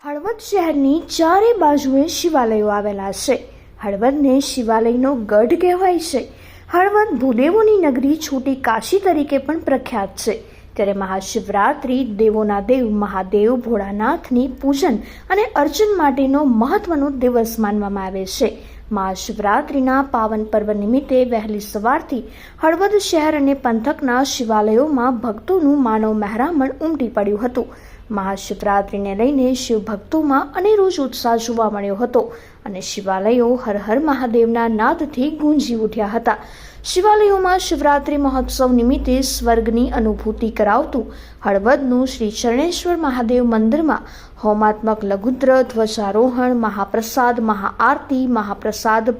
હળવદ શહેરની ચારે બાજુએ શિવાલયો આવેલા છે. હળવદને શિવાલયનો ગઢ કહેવાય છે. હળવદ ભૂદેવોની નગરી છોટી કાશી તરીકે પણ પ્રખ્યાત છે. ત્યારે મહાશિવરાત્રિ દેવોના દેવ મહાદેવ ભોળાનાથની પૂજન અને અર્ચન માટેનો મહત્વનો દિવસ માનવામાં આવે છે. મહાશિવરાત્રિના પાવન પર્વ નિમિત્તે વહેલી સવારથી હળવદ શહેર અને પંથકના શિવાલયોમાં ભક્તોનું માનવ મહેરામણ ઉમટી પડ્યું હતું. મહાશિવરાત્રિને લઈને શિવ ભક્તોમાં અનેરોજ ઉત્સાહ જોવા મળ્યો હતો અને શિવાલયો હર હર મહાદેવના નાદથી ગુંજી ઉઠ્યા હતા. શિવાલયોમાં શિવરાત્રિ મહોત્સવ નિમિત્તે સ્વર્ગની અનુભૂતિ કરાવતું હળવદનું શ્રી શરણેશ્વર મહાદેવ મંદિરમાં હોમાત્મક લઘુદ્ર ધ્વજારોહણ, મહાપ્રસાદ, મહાઆરતી, મહાપ્રસાદ,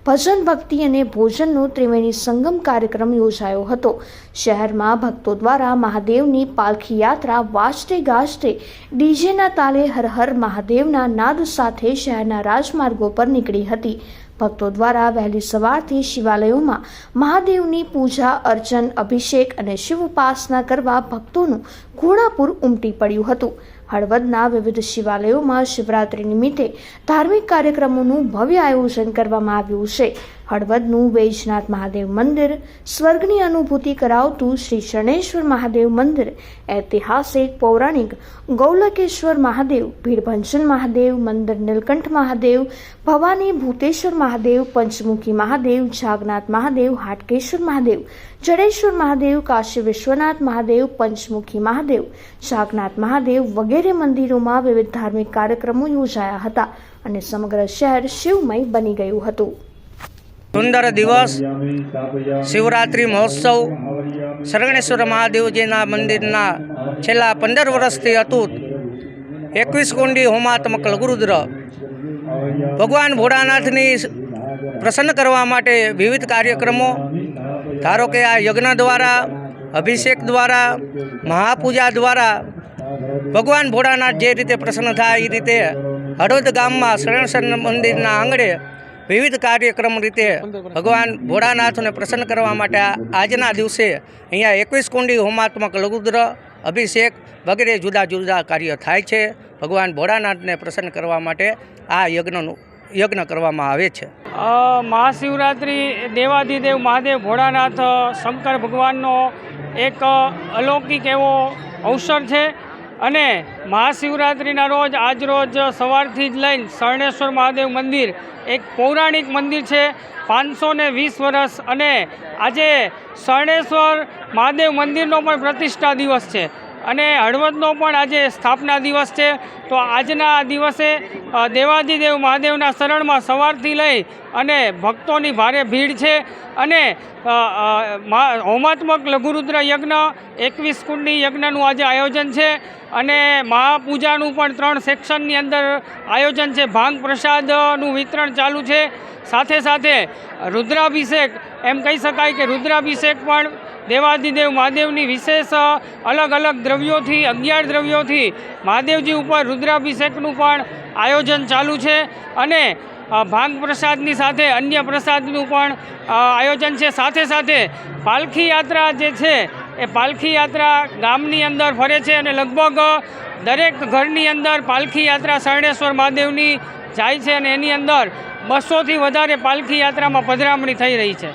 ભજન ભક્તિ અને ભોજનનો ત્રિવેણી સંગમ કાર્યક્રમ યોજાયો હતો. શહેરમાં ભક્તો દ્વારા મહાદેવની પાલખી યાત્રા વાજતે ગાજતે ડીજેના તાલે હર હર મહાદેવના નાદ સાથે શહેરના રાજમાર્ગો પર નીકળી હતી. ભક્તો દ્વારા વહેલી સવારથી શિવાલયોમાં મહાદેવની પૂજા અર્ચન, અભિષેક અને શિવ ઉપાસના કરવા ભક્તોનું ઘોડાપૂર ઉમટી પડ્યું હતું. હળવદના વિવિધ શિવાલયોમાં શિવરાત્રિ નિમિત્તે ધાર્મિક કાર્યક્રમોનું ભવ્ય આયોજન કરવામાં આવ્યું છે. હળવદનું વૈજનાથ મહાદેવ મંદિર, સ્વર્ગની અનુભૂતિ કરાવતું શ્રી શરણેશ્વર મહાદેવ મંદિર, ઐતિહાસિક પૌરાણિક ગૌલકેશ્વર મહાદેવ, ભીડભંજન મહાદેવ મંદિર, નીલકંઠ મહાદેવ, ભવાની ભૂતેશ્વર મહાદેવ, પંચમુખી મહાદેવ, જાગનાથ મહાદેવ, હાટકેશ્વર મહાદેવ, જડેશ્વર મહાદેવ, કાશી વિશ્વનાથ મહાદેવ, પંચમુખી મહાદેવ, જાગનાથ મહાદેવ વગેરે મંદિરોમાં વિવિધ ધાર્મિક કાર્યક્રમો યોજાયા હતા અને સમગ્ર શહેર શિવમય બની ગયું હતું. સુંદર દિવસ શિવરાત્રિ મહોત્સવ શરણેશ્વર મહાદેવજીના મંદિરના છેલ્લા 15 વર્ષથી અતૂટ 21 કુંડી હોમાત્મક લઘુરુદ્ર ભગવાન ભોળાનાથની પ્રસન્ન કરવા માટે વિવિધ કાર્યક્રમો, ધારો કે આ યજ્ઞ દ્વારા, અભિષેક દ્વારા, મહાપૂજા દ્વારા ભગવાન ભોળાનાથ જે રીતે પ્રસન્ન થાય એ રીતે હળવદ ગામમાં શરણેશ્વર મંદિરના આંગણે વિવિધ કાર્યક્રમ રીતે ભગવાન ભોળાનાથને પ્રસન્ન કરવા માટે આજના દિવસે અહીંયા 21 કુંડી હોમાત્મક લઘુરુદ્ર અભિષેક વગેરે જુદા જુદા કાર્ય થાય છે. ભગવાન ભોળાનાથને પ્રસન્ન કરવા માટે આ યજ્ઞ કરવામાં આવે છે. મહાશિવરાત્રિ દેવાધિદેવ મહાદેવ ભોળાનાથ શંકર ભગવાનનો એક અલૌકિક એવો અવસર છે અને મહાશિવરાત્રિના રોજ આજરોજ સવારથી જ લઈને શરણેશ્વર મહાદેવ મંદિર એક પૌરાણિક મંદિર છે, 520 વર્ષ, અને આજે શરણેશ્વર મહાદેવ મંદિરનો પણ પ્રતિષ્ઠા દિવસ છે અને હળવદનો પણ આજે સ્થાપના દિવસ છે. તો આજના દિવસે દેવાધિદેવ મહાદેવના શરણમાં સવારથી લઈ અને ભક્તોની ભારે ભીડ છે અને હોમાત્મક લઘુરુદ્ર યજ્ઞ 21 કુંડી યજ્ઞનું આજે આયોજન છે અને મહાપૂજાનું પણ 3 સેક્શનની અંદર આયોજન છે. ભાંગ પ્રસાદનું વિતરણ ચાલુ છે. સાથે સાથે રુદ્રાભિષેક, એમ કહી શકાય કે રુદ્રાભિષેક પણ દેવાધિદેવ મહાદેવની વિશેષ અલગ અલગ દ્રવ્યોથી 11 દ્રવ્યોથી મહાદેવજી ઉપર રુદ્રાભિષેકનું પણ આયોજન ચાલુ છે અને ભાંગ પ્રસાદની સાથે અન્ય પ્રસાદનું પણ આયોજન છે. સાથે સાથે પાલખી યાત્રા જે છે એ પાલખી યાત્રા ગામની અંદર ફરે છે અને લગભગ દરેક ઘરની અંદર પાલખી યાત્રા શરણેશ્વર મહાદેવની જાય છે અને એની અંદર 200થી વધારે પાલખી યાત્રામાં પધરામણી થઈ રહી છે.